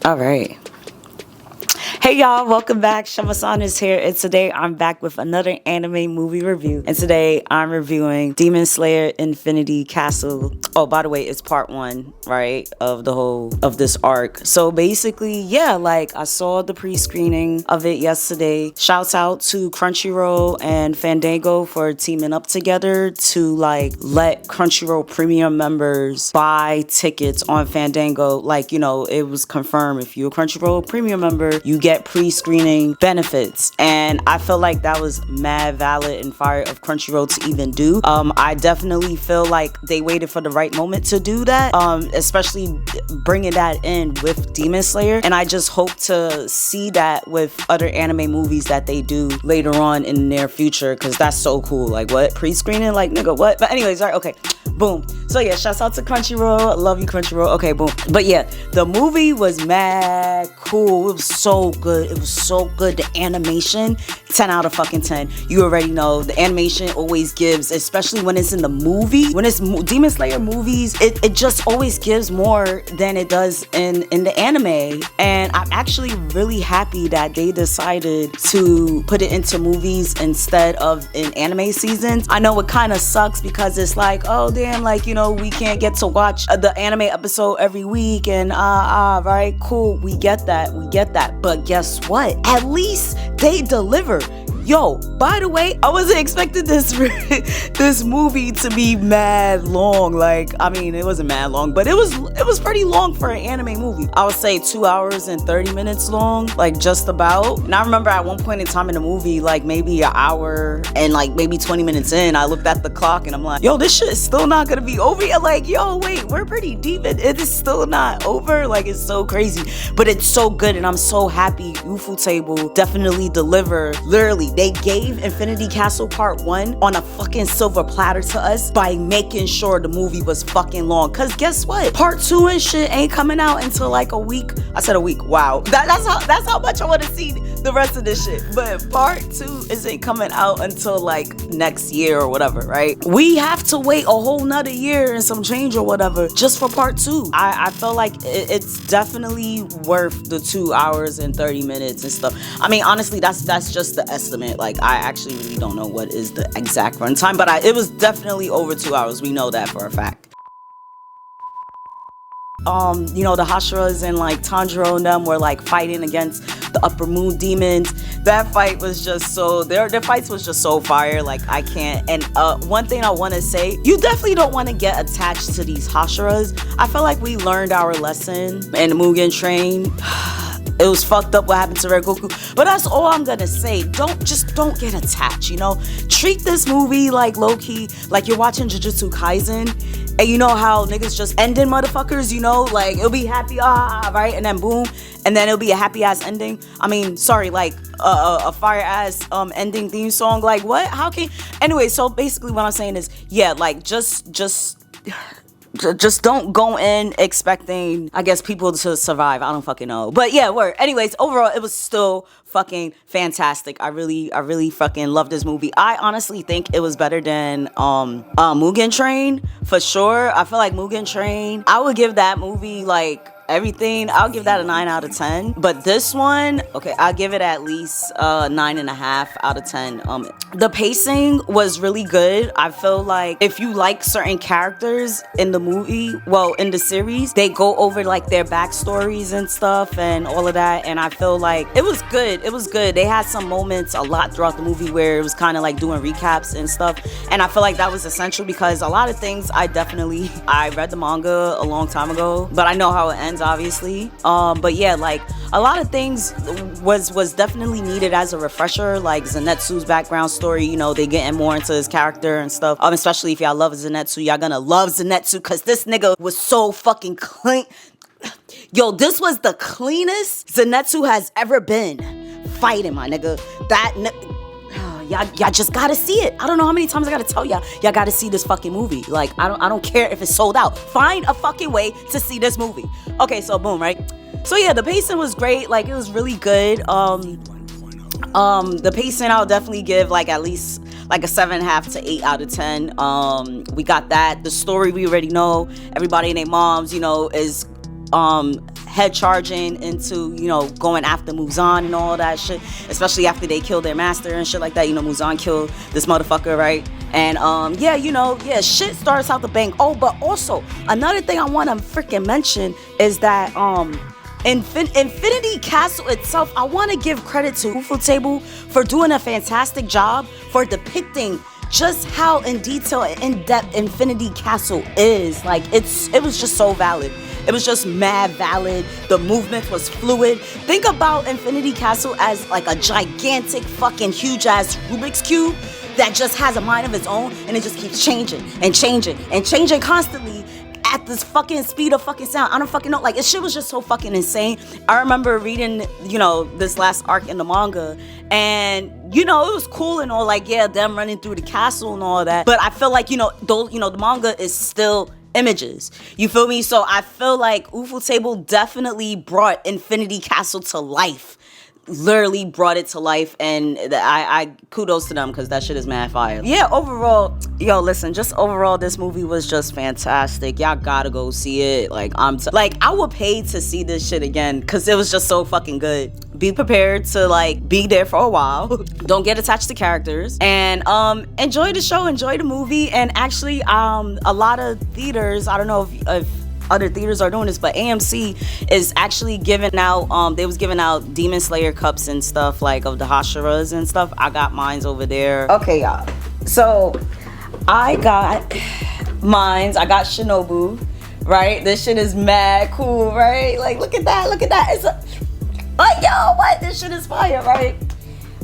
All right. Hey y'all, welcome back. Shamasan is here, and today I'm back with another anime movie review. And today I'm reviewing Demon Slayer Infinity Castle. Oh, by the way, it's part 1, right, of this arc. So basically, yeah, like I saw the pre-screening of it yesterday. Shouts out to Crunchyroll and Fandango for teaming up together to like let Crunchyroll premium members buy tickets on Fandango. Like, you know, it was confirmed if you're a Crunchyroll premium member, you get pre-screening benefits, and I feel like that was mad valid and fire of Crunchyroll to even do. I definitely feel like they waited for the right moment to do that, especially bringing that in with Demon Slayer, and I just hope to see that with other anime movies that they do later on in the near future, because that's so cool. Like, what? Pre-screening? Like, nigga, what? But anyways, all right, okay, boom. So yeah, shouts out to Crunchyroll. Love you, Crunchyroll. Okay, boom. But yeah, the movie was mad cool. It was so good. It was so good. The animation, 10 out of fucking 10. You already know the animation always gives, especially when it's in the movie. When it's Demon Slayer movies, it just always gives more than it does in the anime. And I'm actually really happy that they decided to put it into movies instead of in anime seasons. I know it kind of sucks because it's like, oh damn, like, you know, we can't get to watch the anime episode every week, and right, cool, we get that, but guess what, at least they deliver. Yo, by the way, I wasn't expecting this this movie to be mad long. Like, I mean, it wasn't mad long, but it was pretty long for an anime movie. I would say 2 hours and 30 minutes long, like just about. And I remember at one point in time in the movie, like maybe an hour and like maybe 20 minutes in, I looked at the clock and I'm like, yo, this shit is still not gonna be over yet. Like, yo, wait, we're pretty deep and it is still not over. Like, it's so crazy, but it's so good, and I'm so happy Ufotable definitely delivered. Literally, they gave Infinity Castle Part 1 on a fucking silver platter to us by making sure the movie was fucking long. Cause guess what? Part 2 and shit ain't coming out until like a week. I said a week. Wow. That's how much I want to see the rest of this shit. But Part 2 isn't coming out until like next year or whatever, right? We have to wait a whole nother year and some change or whatever just for Part 2. I feel like it's definitely worth the 2 hours and 30 minutes and stuff. I mean, honestly, that's just the estimate. Like, I actually really don't know what is the exact runtime, but it was definitely over 2 hours. We know that for a fact. You know, the Hashiras and like Tanjiro and them were like fighting against the upper moon demons. That fight was just so, their fights was just so fire. Like, I can't. And one thing I want to say, you definitely don't want to get attached to these Hashiras. I feel like we learned our lesson in the Mugen Train. It was fucked up what happened to Red Goku, but that's all I'm gonna say. Don't get attached, you know? Treat this movie like low-key, like you're watching Jujutsu Kaisen, and you know how niggas just ending motherfuckers, you know? Like, it'll be happy, right? And then boom, and then it'll be a happy-ass ending. I mean, sorry, like, a fire-ass ending theme song. Like, what? How can... Anyway, so basically what I'm saying is, yeah, like, just don't go in expecting, I guess, people to survive. I don't fucking know. But yeah, word. Anyways, overall, it was still fucking fantastic. I really fucking love this movie. I honestly think it was better than Mugen Train, for sure. I feel like Mugen Train, I would give that movie like everything, I'll give that a 9 out of 10. But this one, okay, I'll give it at least 9.5 out of 10. The pacing was really good. I feel like if you like certain characters in the movie, well, in the series, they go over like their backstories and stuff and all of that. And I feel like it was good. It was good. They had some moments a lot throughout the movie where it was kind of like doing recaps and stuff. And I feel like that was essential because a lot of things I read the manga a long time ago, but I know how it ends, obviously. But yeah, like a lot of things was definitely needed as a refresher, like Zenitsu's background story. You know, they getting more into his character and stuff. Especially if y'all love Zenitsu, y'all gonna love Zenitsu because this nigga was so fucking clean. Yo, this was the cleanest Zenitsu has ever been fighting, my nigga. Y'all just gotta see it. I don't know how many times I gotta tell y'all gotta see this fucking movie. Like, I don't care if it's sold out. Find a fucking way to see this movie. Okay, so boom, right? So yeah, the pacing was great. Like, it was really good. The pacing I'll definitely give like at least like a 7.5 to 8 out of 10. We got that. The story we already know. Everybody and their moms, you know, is head charging into, you know, going after Muzan and all that shit, especially after they killed their master and shit like that. You know, Muzan killed this motherfucker, right? And yeah, you know, yeah, shit starts out the bang. Oh, but also another thing I want to freaking mention is that Infinity Castle itself, I want to give credit to Ufotable for doing a fantastic job for depicting just how in detail and in-depth Infinity Castle is. Like, it was just so valid. It was just mad valid. The movement was fluid. Think about Infinity Castle as like a gigantic fucking huge ass Rubik's Cube that just has a mind of its own, and it just keeps changing and changing and changing constantly at this fucking speed of fucking sound. I don't fucking know. Like, this shit was just so fucking insane. I remember reading, you know, this last arc in the manga, and you know, it was cool and all, like, yeah, them running through the castle and all that. But I feel like, you know, those, you know, the manga is still images. You feel me? So I feel like Ufotable definitely brought Infinity Castle to life. Literally brought it to life, and I kudos to them, because that shit is mad fire. Yeah, overall, yo, listen, just overall, this movie was just fantastic. Y'all gotta go see it. Like, I would pay to see this shit again, because it was just so fucking good. Be prepared to, like, be there for a while. Don't get attached to characters, and enjoy the show, enjoy the movie. And actually, a lot of theaters, I don't know if other theaters are doing this, but AMC is actually giving out, they was giving out Demon Slayer cups and stuff, like, of the Hashiras and stuff. I got mines over there. Okay, y'all. So, I got mines. I got Shinobu, right? This shit is mad cool, right? Like, look at that, look at that. It's like, yo, what? This shit is fire, right?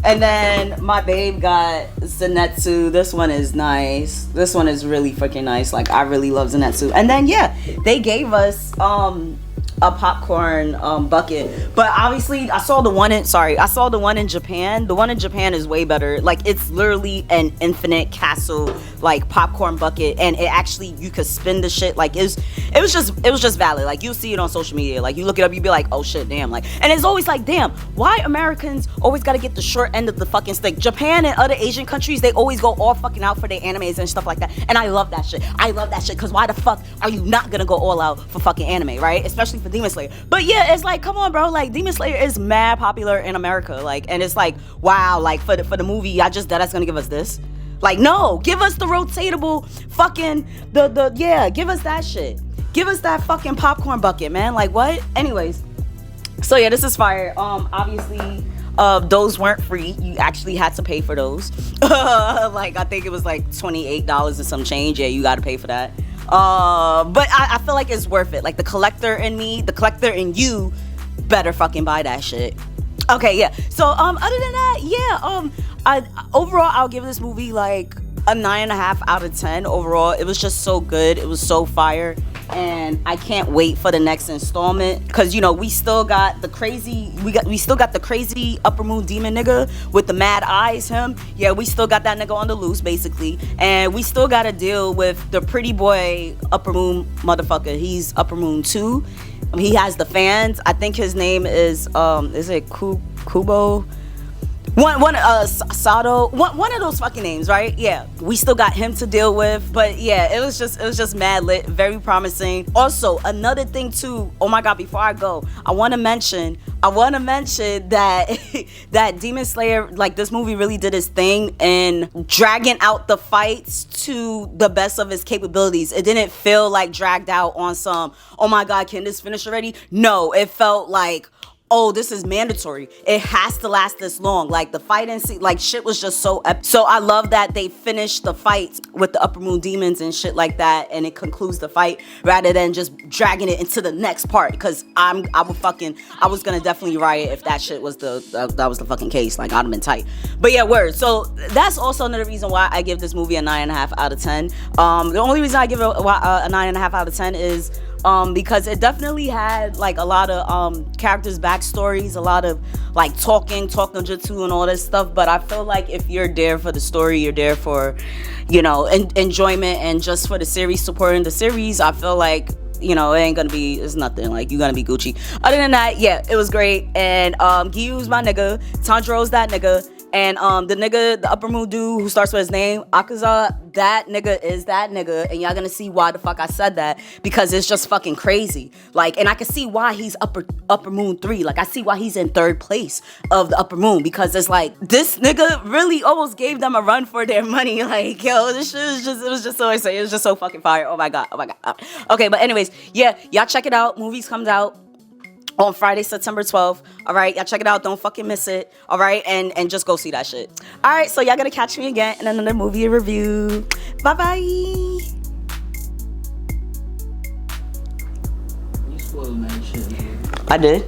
And then my babe got zenitsu. This one is nice. This one is really freaking nice. Like, I really love zenitsu. And then, yeah, they gave us a popcorn bucket. But obviously, I saw the one in Japan. The one in Japan is way better. Like, it's literally an infinite castle, like, popcorn bucket. And it actually, you could spin the shit. Like, it was just valid. Like, you'll see it on social media. Like, you look it up, you be like, oh shit, damn. Like, and it's always like, damn, why Americans always gotta get the short end of the fucking stick? Japan and other Asian countries, they always go all fucking out for their animes and stuff like that. And I love that shit. I love that shit, because why the fuck are you not gonna go all out for fucking anime, right? Especially for Demon Slayer. But yeah, it's like, come on, bro. Like, Demon Slayer is mad popular in America. Like, and it's like, wow, like, for the movie, that's gonna give us this. Like, no, give us the rotatable fucking yeah, give us that shit. Give us that fucking popcorn bucket, man. Like, what? Anyways, so yeah, this is fire. Obviously, those weren't free. You actually had to pay for those. Like, I think it was like $28 and some change. Yeah, you got to pay for that. But I feel like it's worth it. Like, the collector in you better fucking buy that shit. Okay, yeah. So other than that, yeah, overall, I'll give this movie like a 9.5 out of 10. Overall, it was just so good. It was so fire, and I can't wait for the next installment, because, you know, we still got the crazy upper moon demon nigga with the mad eyes. Him, yeah, we still got that nigga on the loose, basically, and we still got to deal with the pretty boy upper moon motherfucker. He's upper moon 2. He has the fans. I think his name is it Kubo? Sato, one of those fucking names, right? Yeah, we still got him to deal with, but yeah, it was just mad lit, very promising. Also, another thing too, oh my god, before I go, I want to mention that that Demon Slayer, like, this movie really did his thing in dragging out the fights to the best of his capabilities. It didn't feel like dragged out on some, oh my god, can this finish already? No, it felt like, oh, this is mandatory. It has to last this long. Like, the fight and like, shit was just so epic. So I love that they finished the fight with the upper moon demons and shit like that, and it concludes the fight rather than just dragging it into the next part. Because I was gonna definitely riot if that shit was that was the fucking case. Like, I'd have been tight. But yeah, word. So that's also another reason why I give this movie a 9.5 out of 10. The only reason I give it a 9.5 out of 10 is because it definitely had, like, a lot of characters' backstories, a lot of, like, talking jutsu and all this stuff. But I feel like if you're there for the story, you're there for, you know, enjoyment, and just for the series, supporting the series, I feel like, you know, it's nothing. Like, you're gonna be Gucci. Other than that, yeah, it was great. And Gyu's my nigga, Tanjiro's that nigga. And the nigga, the upper moon dude who starts with his name, Akaza, that nigga is that nigga. And y'all gonna see why the fuck I said that, because it's just fucking crazy. Like, and I can see why he's upper moon 3. Like, I see why he's in 3rd place of the upper moon, because it's like, this nigga really almost gave them a run for their money. Like, yo, this shit is just, it was just so insane. It was just so fucking fire. Oh my god. Okay, but anyways, yeah, y'all check it out. Movies comes out on Friday, September 12th. All right, y'all check it out. Don't fucking miss it. All right, and just go see that shit. All right, so y'all gonna catch me again in another movie review. Bye bye. You spoiled that shit, man. I did.